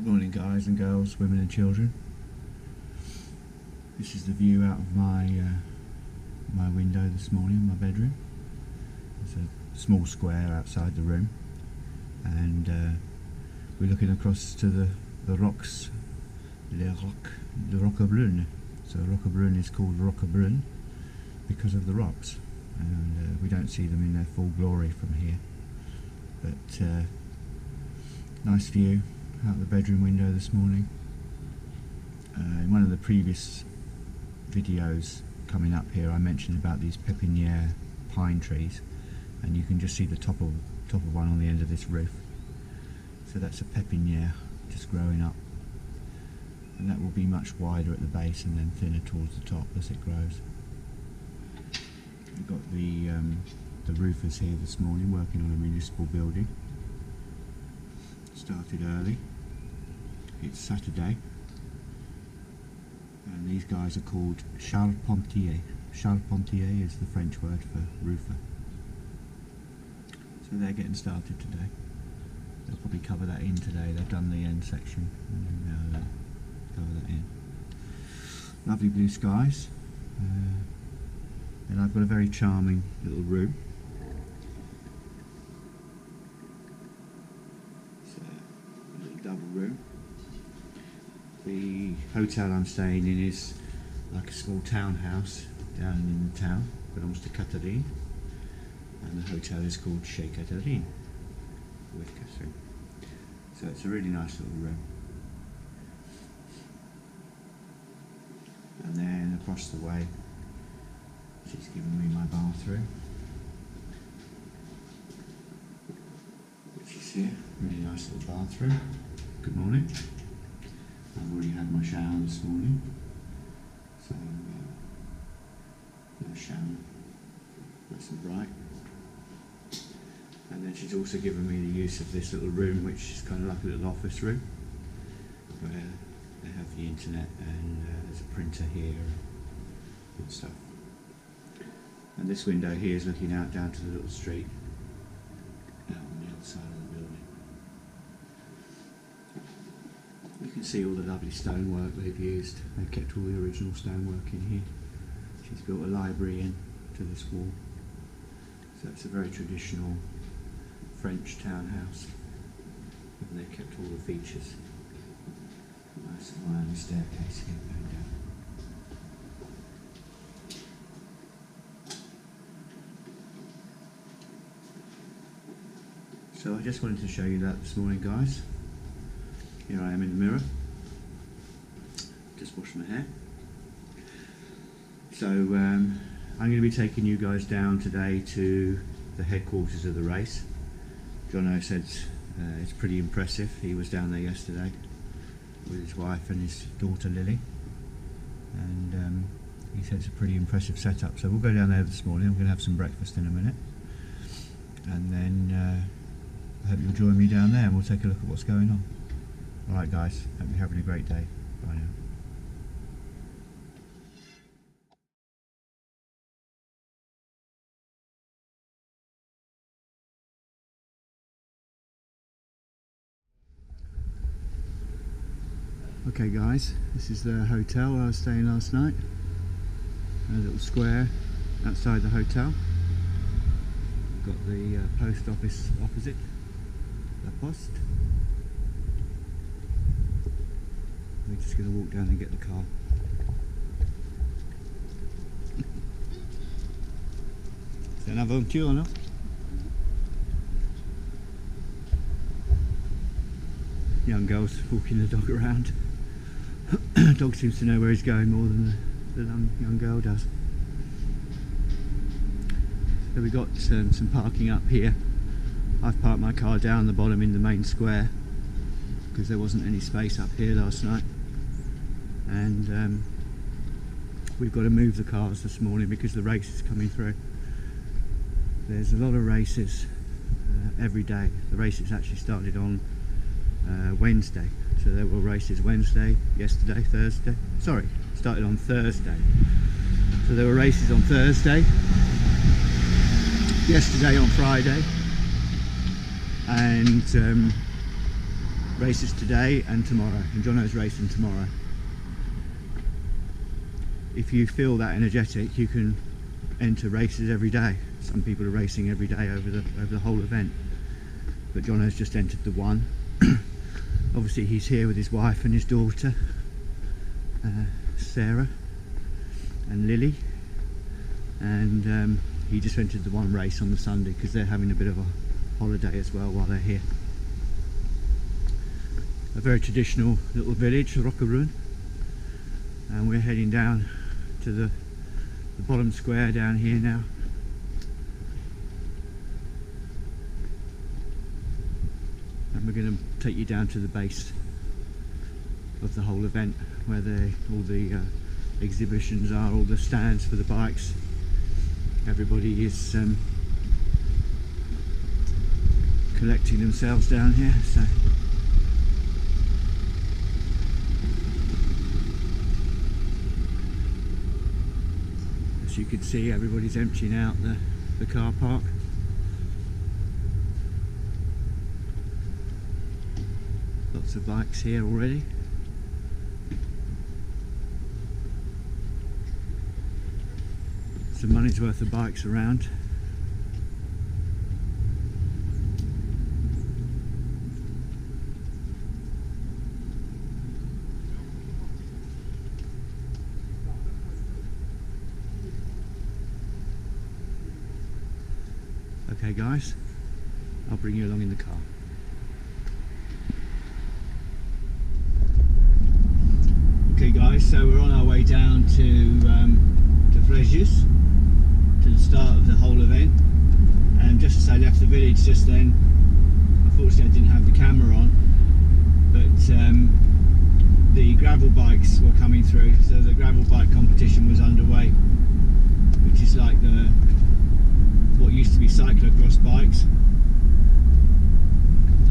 Good morning, guys and girls, women and children. This is the view out of my window this morning, my bedroom. There's a small square outside the room, and we're looking across to the rocks, the Roquebrune. So Roquebrune is called Roquebrune because of the rocks, and we don't see them in their full glory from here. But nice view out the bedroom window this morning. In one of the previous videos coming up here, I mentioned about these pepiniere pine trees, and you can just see the top of one on the end of this roof. So that's a pepiniere just growing up, and that will be much wider at the base and then thinner towards the top as it grows. We've got the roofers here this morning working on a municipal building. Started early. It's Saturday, and these guys are called charpentiers. Charpentier is the French word for roofer. So they're getting started today. They'll probably cover that in today. They've done the end section, and now they'll cover that in. Lovely blue skies, and I've got a very charming little room. It's a little double room. The hotel I'm staying in is like a small townhouse down in the town, belongs to Catherine, and the hotel is called Chez Catherine, with Catherine. So it's a really nice little room. And then across the way, she's given me my bathroom, which is here. Really nice little bathroom. Good morning. I've already had my shower this morning, so no shower, nice and bright. And then she's also given me the use of this little room, which is kind of like a little office room, where they have the internet, and there's a printer here and stuff. And this window here is looking out down to the little street out on the other side of the building. You can see all the lovely stonework they've used. They've kept all the original stonework in here. She's built a library into this wall. So it's a very traditional French townhouse, and they've kept all the features. Nice iron staircase here going down. So I just wanted to show you that this morning, guys. Here I am in the mirror, just washed my hair. So I'm going to be taking you guys down today to the headquarters of the race. Jono said it's pretty impressive. He was down there yesterday with his wife and his daughter Lily, and he said it's a pretty impressive setup. So we'll go down there this morning. I'm going to have some breakfast in a minute, and then I hope you'll join me down there and we'll take a look at what's going on. Alright guys, hope you're having a great day. Bye now. Okay guys, this is the hotel where I was staying last night. A little square outside the hotel. Got the post office opposite, La Poste. We're just going to walk down and get the car. C'est une aventure, no? Young girls walking the dog around. Dog seems to know where he's going more than the young girl does. So we got some parking up here. I've parked my car down the bottom in the main square because there wasn't any space up here last night, and we've got to move the cars this morning because the race is coming through. There's a lot of races every day. The races actually started on Wednesday, so there were races Wednesday, yesterday, Thursday. Sorry, started on Thursday. So there were races on Thursday, yesterday on Friday, and races today and tomorrow, and Jono's racing tomorrow. If you feel that energetic, you can enter races every day. Some people are racing every day over the whole event, but Jono's just entered the one. Obviously he's here with his wife and his daughter, Sarah and Lily, and he just entered the one race on the Sunday because they're having a bit of a holiday as well while they're here. A very traditional little village, Roquebrune, and we're heading down to the bottom square down here now. And we're going to take you down to the base of the whole event, where all the exhibitions are, all the stands for the bikes. Everybody is collecting themselves down here. So as you can see, everybody's emptying out the car park. Lots of bikes here already. Some money's worth of bikes around. Okay guys, I'll bring you along in the car. Okay guys, so we're on our way down to Frejus, to the start of the whole event, and just as I left the village just then, unfortunately I didn't have the camera on, but the gravel bikes were coming through, so the gravel bike competition was underway, which is like what used to be cyclocross bikes,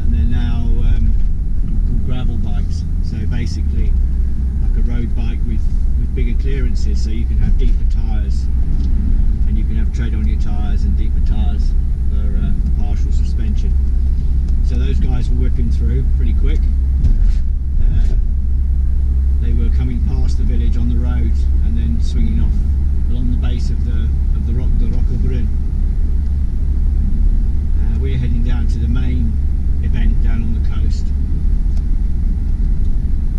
and they're now called gravel bikes. So basically like a road bike with bigger clearances, so you can have deeper tyres and you can have tread on your tyres and deeper tyres for partial suspension. So those guys were whipping through pretty quick. They were coming past the village on the road and then swinging off along the base of the Roquebrune. We're heading down to the main event down on the coast,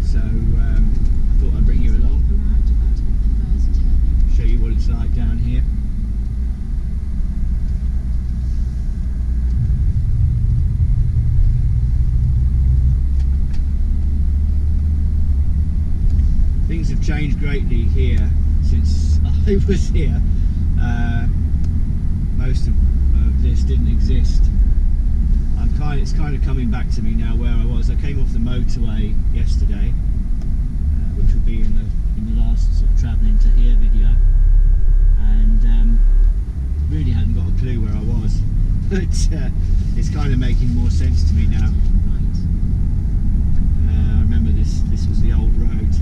so I thought I'd bring you along, show you what it's like down here. Things have changed greatly here since I was here. Most of this didn't exist. It's kind of coming back to me now where I was. I came off the motorway yesterday, which will be in the last sort of travelling to here video, and really hadn't got a clue where I was, but it's kind of making more sense to me now. I remember this was the old road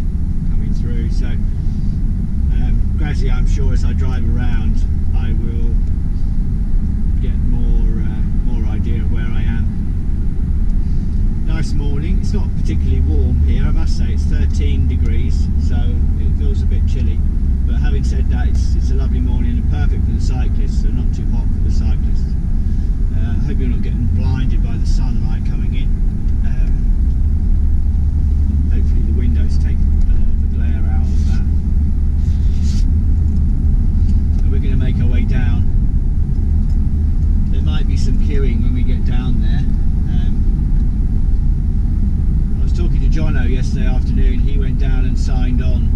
coming through, so gradually I'm sure as I drive around I will get more idea of where I am. Nice morning. It's not particularly warm here, I must say. It's 13 degrees, so it feels a bit chilly, but having said that, it's a lovely morning and perfect for the cyclists, so not too hot for the cyclists. I hope you're not getting blinded by the sunlight coming in. Hopefully the windows take a lot of the glare out of that. And we're going to make our way down. There might be some queuing when we get down there. I was talking to Jono yesterday afternoon. He went down and signed on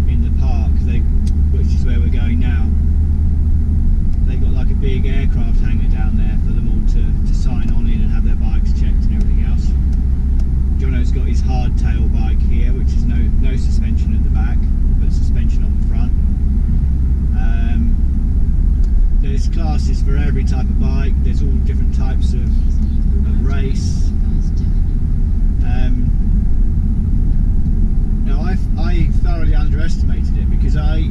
in the park, which is where we're going now. They've got like a big aircraft hangar down there for them all to sign on in and have their bikes checked and everything else. Jono's got his hardtail bike here, which is no suspension at the back, but suspension on the front. There's classes for every type of bike. There's all different types of race. Now I thoroughly underestimated it, because I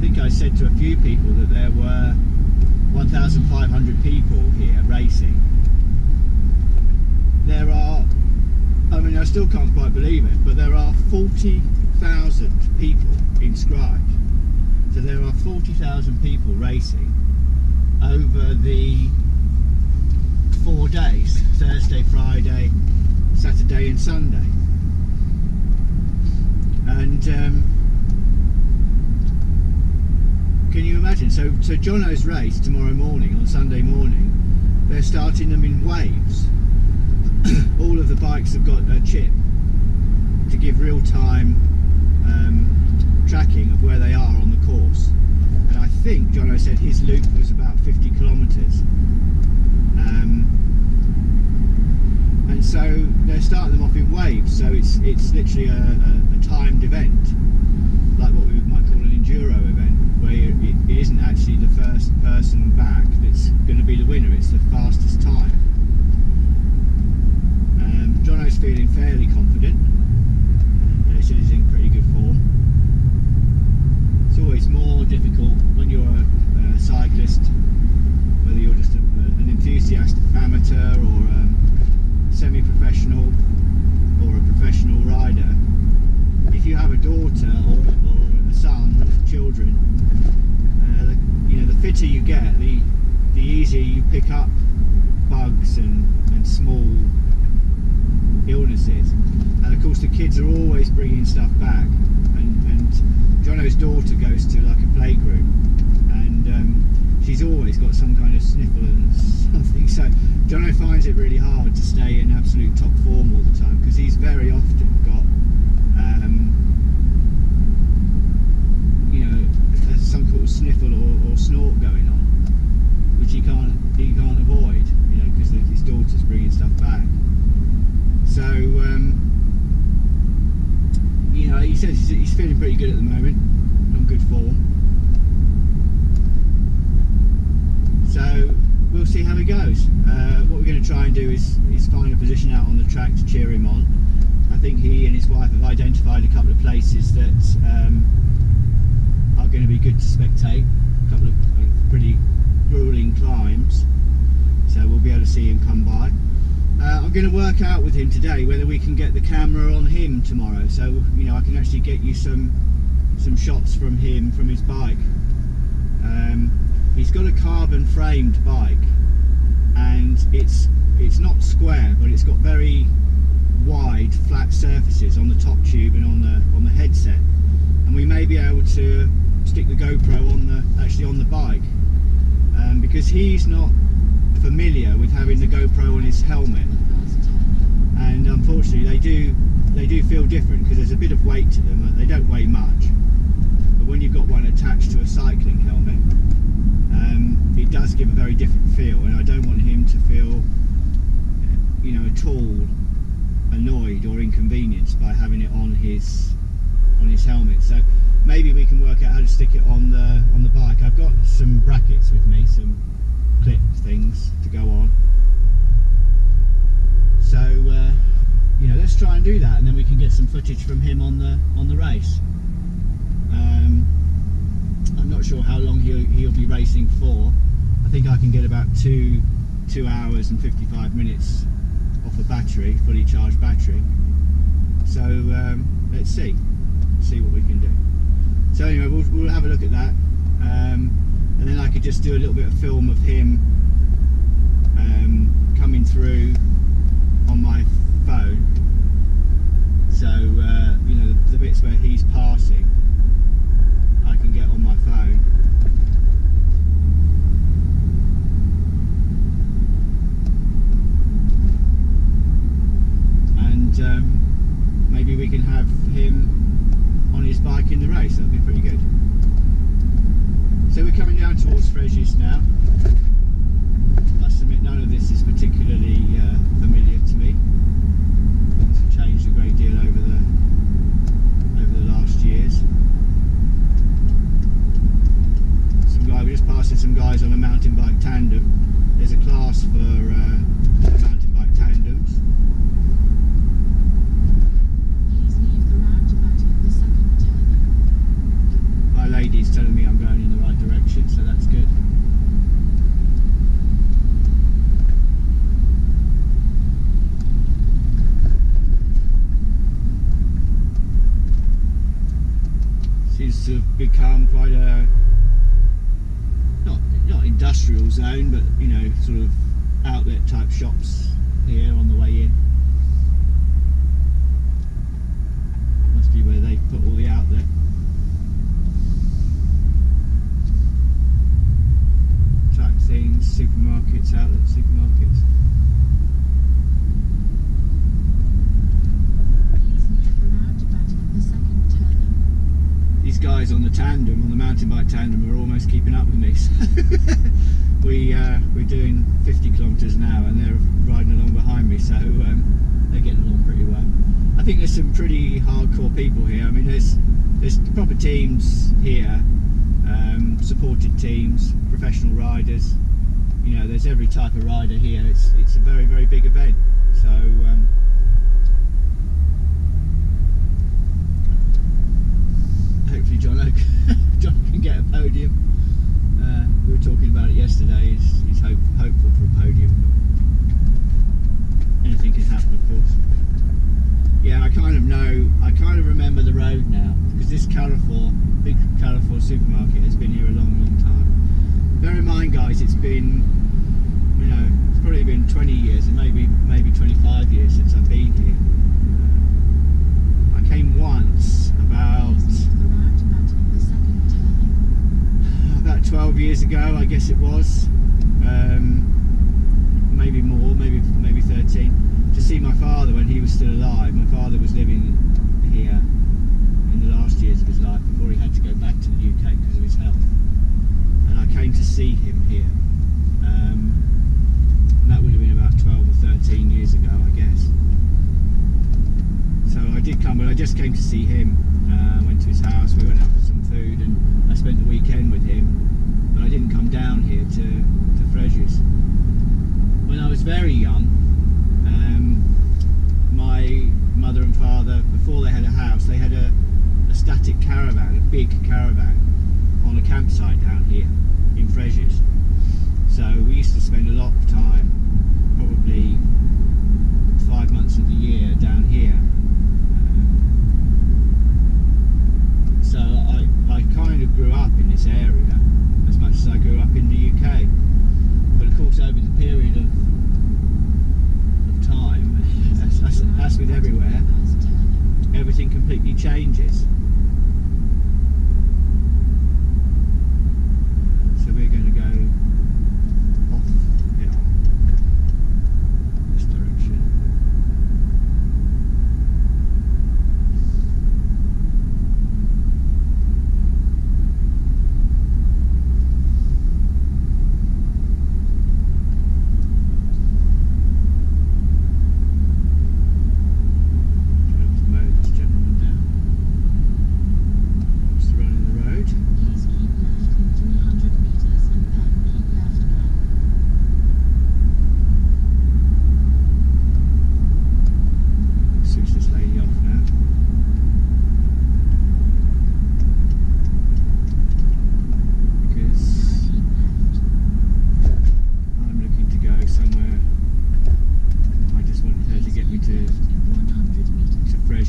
think I said to a few people that there were 1,500 people here racing. There are still can't quite believe it, but there are 40,000 people inscribed. So there are 40,000 people racing over the 4 days, Thursday, Friday, Saturday and Sunday. And can you imagine? So Jono's race tomorrow morning, on Sunday morning, they're starting them in waves. All of the bikes have got a chip to give real-time tracking of where they are on the course. And I think Jono said his loop was about 50 kilometres. And so they're starting them off in waves, so it's literally a timed event, like what we might call an enduro event, where it isn't actually the first person back that's going to be the winner, it's the fastest time. Jono's feeling fairly confident. He said he's in pretty good form. It's always more difficult when you're a cyclist, whether you're just an enthusiast amateur or semi-professional or a professional rider. If you have a daughter or a son or children, the fitter you get, the easier you pick up bugs and small illnesses. And of course the kids are always bringing stuff back, and Jono's daughter goes to like a playgroup, and she's always got some kind of sniffle and something, so Jono finds it really hard to stay in absolute top form all the time, because he's very often got some sort of sniffle or snort going on, which he can't avoid, because his daughter's bringing stuff back. So he says he's feeling pretty good at the moment, on good form. So we'll see how he goes. What we're going to try and do is find a position out on the track to cheer him on. I think he and his wife have identified a couple of places that are going to be good to spectate, a couple of pretty grueling climbs, so we'll be able to see him come by. I'm going to work out with him today whether we can get the camera on him tomorrow, so I can actually get you some shots from him, from his bike. He's got a carbon framed bike, and it's not square, but it's got very wide flat surfaces on the top tube and on the headset, and we may be able to stick the GoPro on the bike, because he's not familiar with having the GoPro on his helmet, and unfortunately they do feel different because there's a bit of weight to them. They don't weigh much, but when you've got one attached to a cycling helmet, it does give a very different feel, and I don't want him to feel at all annoyed or inconvenienced by having it on his helmet. So maybe we can work out how to stick it on the bike. I've got some brackets with me, some clip things to go on, so let's try and do that, and then we can get some footage from him on the race. I'm not sure how long he'll be racing for. I think I can get about 2 hours and 55 minutes off a battery, fully charged battery. So let's see what we can do. So anyway, we'll have a look at that, and then I could just do a little bit of film of him coming through on my phone. So the bits where he's passing, I can get on my phone. And maybe we can have him on his bike in the race. That'd be pretty good. So we're coming down towards Fresnes now. sort of become quite a not industrial zone, but you know, sort of outlet type shops here on the way in. Must be where they put all the outlet. Type things, supermarkets, outlet supermarkets. These guys on the tandem, on the mountain bike tandem, are almost keeping up with me. So we're doing 50 kilometres an hour and they're riding along behind me, so they're getting along pretty well. I think there's some pretty hardcore people here. I mean, there's proper teams here, supported teams, professional riders. You know, there's every type of rider here. It's a very, very big event. So hopefully John can get a podium. We were talking about it yesterday. He's hopeful for a podium. Anything can happen, of course. Yeah, I kind of remember the road now, because this big Carrefour supermarket has been here a long, long time. Bear in mind, guys, it's been, you know, it's probably been 20 years and maybe 25 years since I've been here. I came once about 12 years ago, I guess it was, maybe more, maybe 13, to see my father when he was still alive. My father was living here in the last years of his life before he had to go back to the UK because of his health, and I came to see him here, and that would have been about 12 or 13 years ago, I guess. So I did come, but I just came to see him. Went to his house, we went out for some food, and I spent the weekend with him, but I didn't come down here to Frejus. When I was very young, my mother and father, before they had a house, they had a static caravan, a big caravan, on a campsite down here in Frejus. So we used to spend a lot of time, probably 5 months of the year down here. So I kind of grew up in this area as much as I grew up in the UK. But of course, over the period of time, as with everywhere, everything completely changes. So we're going to go off here, this direction.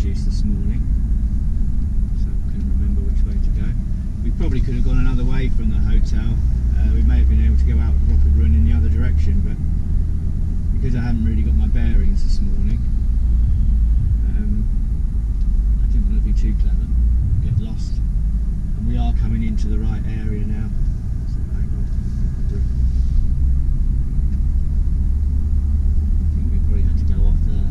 This morning, so I couldn't remember which way to go. We probably could have gone another way from the hotel. We may have been able to go out of Roquebrune in the other direction, but because I haven't really got my bearings this morning, I didn't want to be too clever, get lost. And we are coming into the right area now. So hang on. I think we probably had to go off there.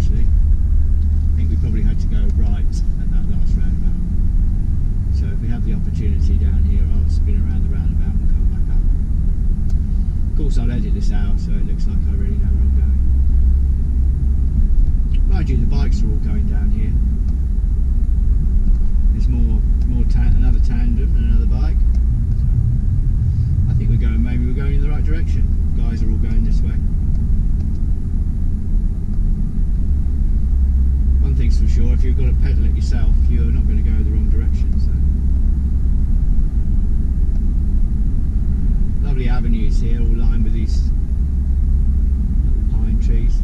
I think we probably had to go right at that last roundabout. So if we have the opportunity down here, I'll spin around the roundabout and come back up. Of course, I'll edit this out so it looks like I really know where I'm going. Mind you, the bikes are all going down here. There's another tandem and another bike. So I think maybe we're going in the right direction. Guys are all going this way. One thing's for sure, if you've got to pedal it yourself, you're not going to go the wrong direction. So. Lovely avenues here, all lined with these little pine trees.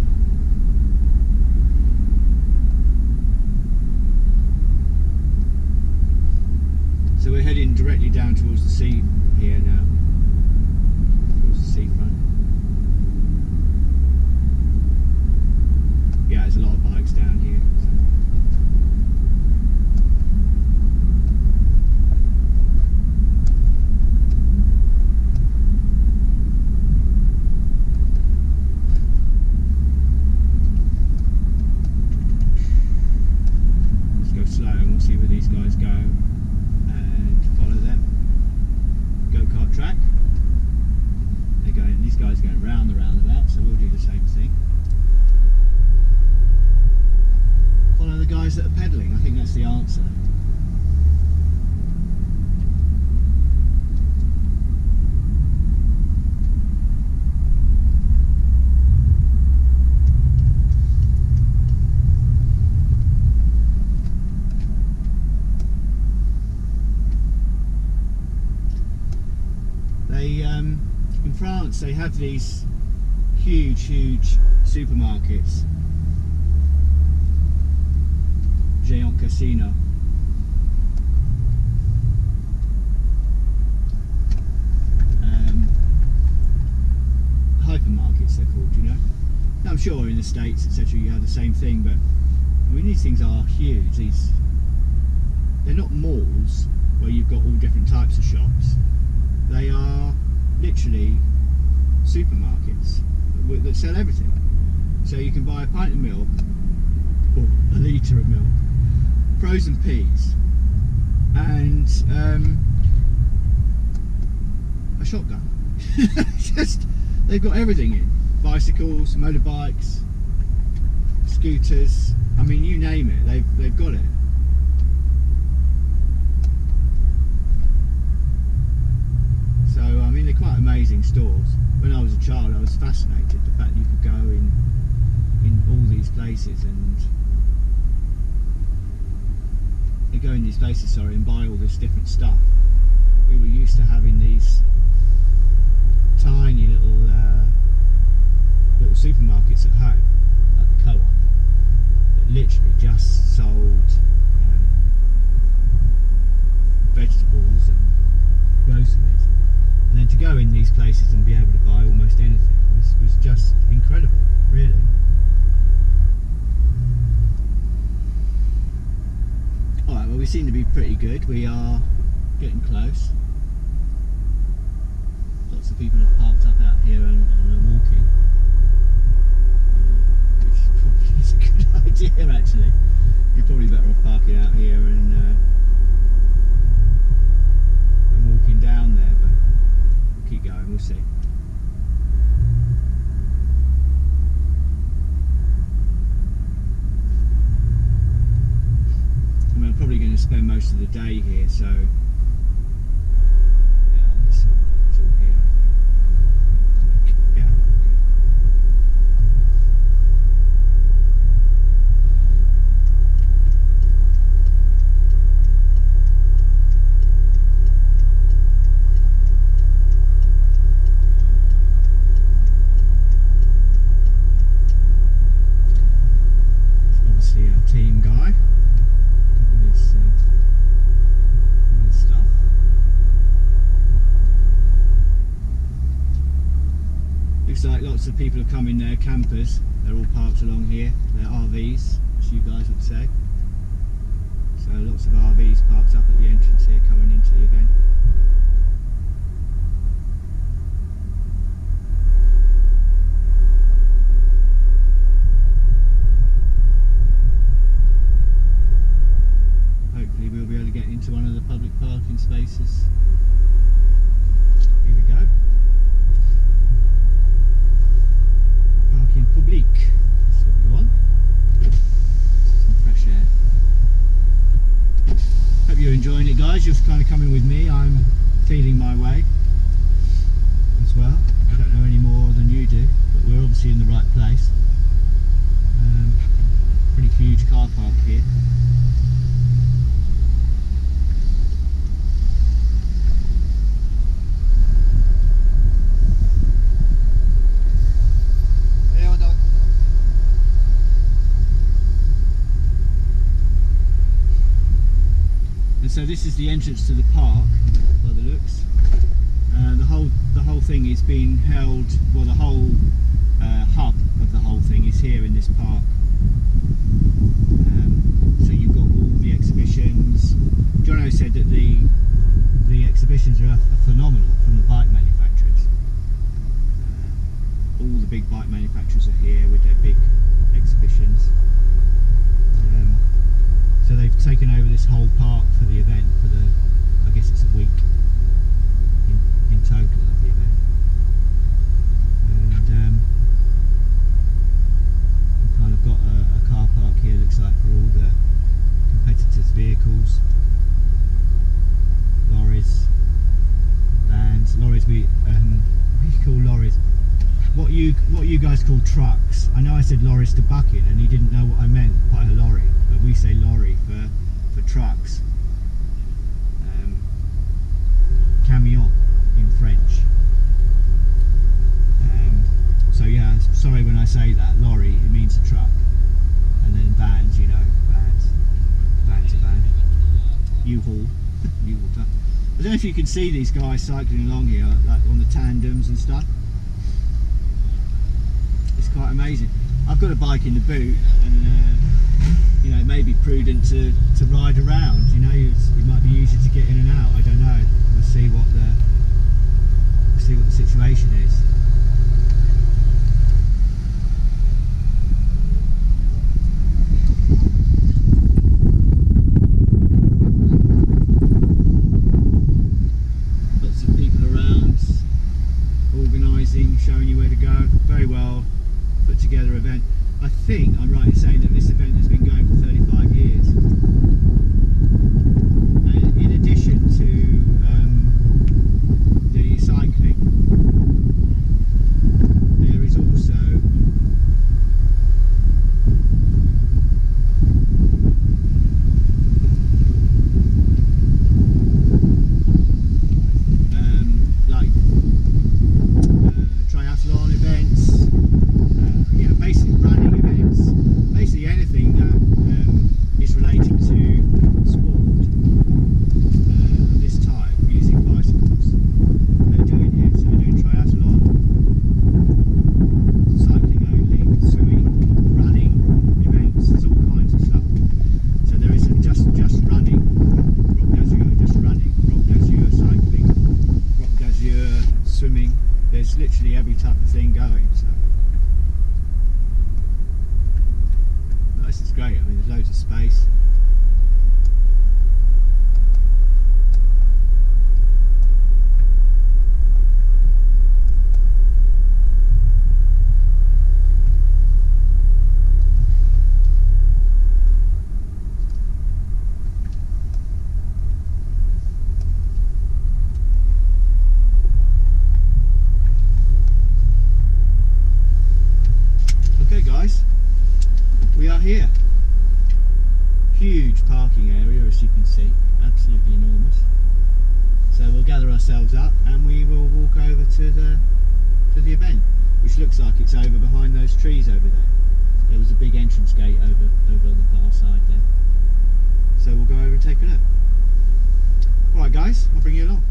France they have these huge supermarkets, Géant Casino. Hypermarkets they're called, you know. Now, I'm sure in the States, etc., you have the same thing, but I mean, these things are huge. They're not malls where you've got all different types of shops. They are literally supermarkets that sell everything. So you can buy a pint of milk, or a litre of milk, frozen peas, and a shotgun. Just, they've got everything in. Bicycles, motorbikes, scooters, I mean, you name it, they've got it. So, I mean, they're quite amazing stores. When I was a child, I was fascinated the fact that you could go in all these places and and buy all this different stuff. We were used to having these tiny little supermarkets at home, like the Co-op, that literally just sold vegetables and groceries. And then to go in these places and be able to buy almost anything was just incredible, really. Alright, well, we seem to be pretty good. We are getting close. Lots of people have parked up out here and are walking, which probably is a good idea, actually. You're probably better off parking out here and walking down there, but we'll keep going, we'll see. I mean, I'm probably going to spend most of the day here, so yeah, it's all here, I think. Yeah, good. It's obviously a team guy. Looks like lots of people have come in there, campers. They're all parked along here. They're RVs, as you guys would say. So lots of RVs parked up at the entrance here coming into the event. Hopefully we'll be able to get into one of the public parking spaces. Here we go. Parking public. That's what we want. Some fresh air. Hope you're enjoying it, guys. You're kind of coming with me. I'm feeling my way as well. I don't know any more than you do, but we're obviously in the right place. Pretty huge car park here. So this is the entrance to the park, by the looks. The whole thing is being held. Well, the whole hub of the whole thing is here in this park. So you've got all the exhibitions. Jono said that the exhibitions are phenomenal from the bike manufacturers. All the big bike manufacturers are here with their big exhibitions. So they've taken over this whole park for the event, for the, I guess it's a week in total of the event. And we've kind of got a car park here, looks like, for all the competitors' vehicles. Lorries, vans, lorries, what do you call lorries? What you guys call trucks. I know I said lorries to bucket and he didn't know what I meant by a lorry, but we say lorry for trucks. Camion in French. say that. Lorry, it means a truck. And then vans, you know, van's a van. U-Haul, U-Haul truck. I don't know if you can see these guys cycling along here, like on the tandems and stuff. It's quite amazing. I've got a bike in the boot, and you know, it may be prudent to ride around. You know, it might be easier to get in and out. I don't know. We'll see what the situation is. Lots of people around, organising, showing you where to go. Very well put together event. I think I'm right in saying that this event has been going for 35 years. And in addition to the cycling, there is also triathlon events, you know, basically running events, basically anything that is related to sport of this type using bicycles. They're doing here, so they're doing triathlon, cycling only, swimming, running events. There's all kinds of stuff. So there isn't just running, Roc D'Azur just running, Roc D'Azur cycling, Roc D'Azur swimming. There's literally every type of thing going. So this is great. I mean, there's loads of space. Okay guys, we are here. Huge parking area, as you can see, absolutely enormous. So we'll gather ourselves up and we will walk over to the event, which looks like it's over behind those trees over there. There was a big entrance gate over on the far side there. So we'll go over and take a look. Alright guys, I'll bring you along.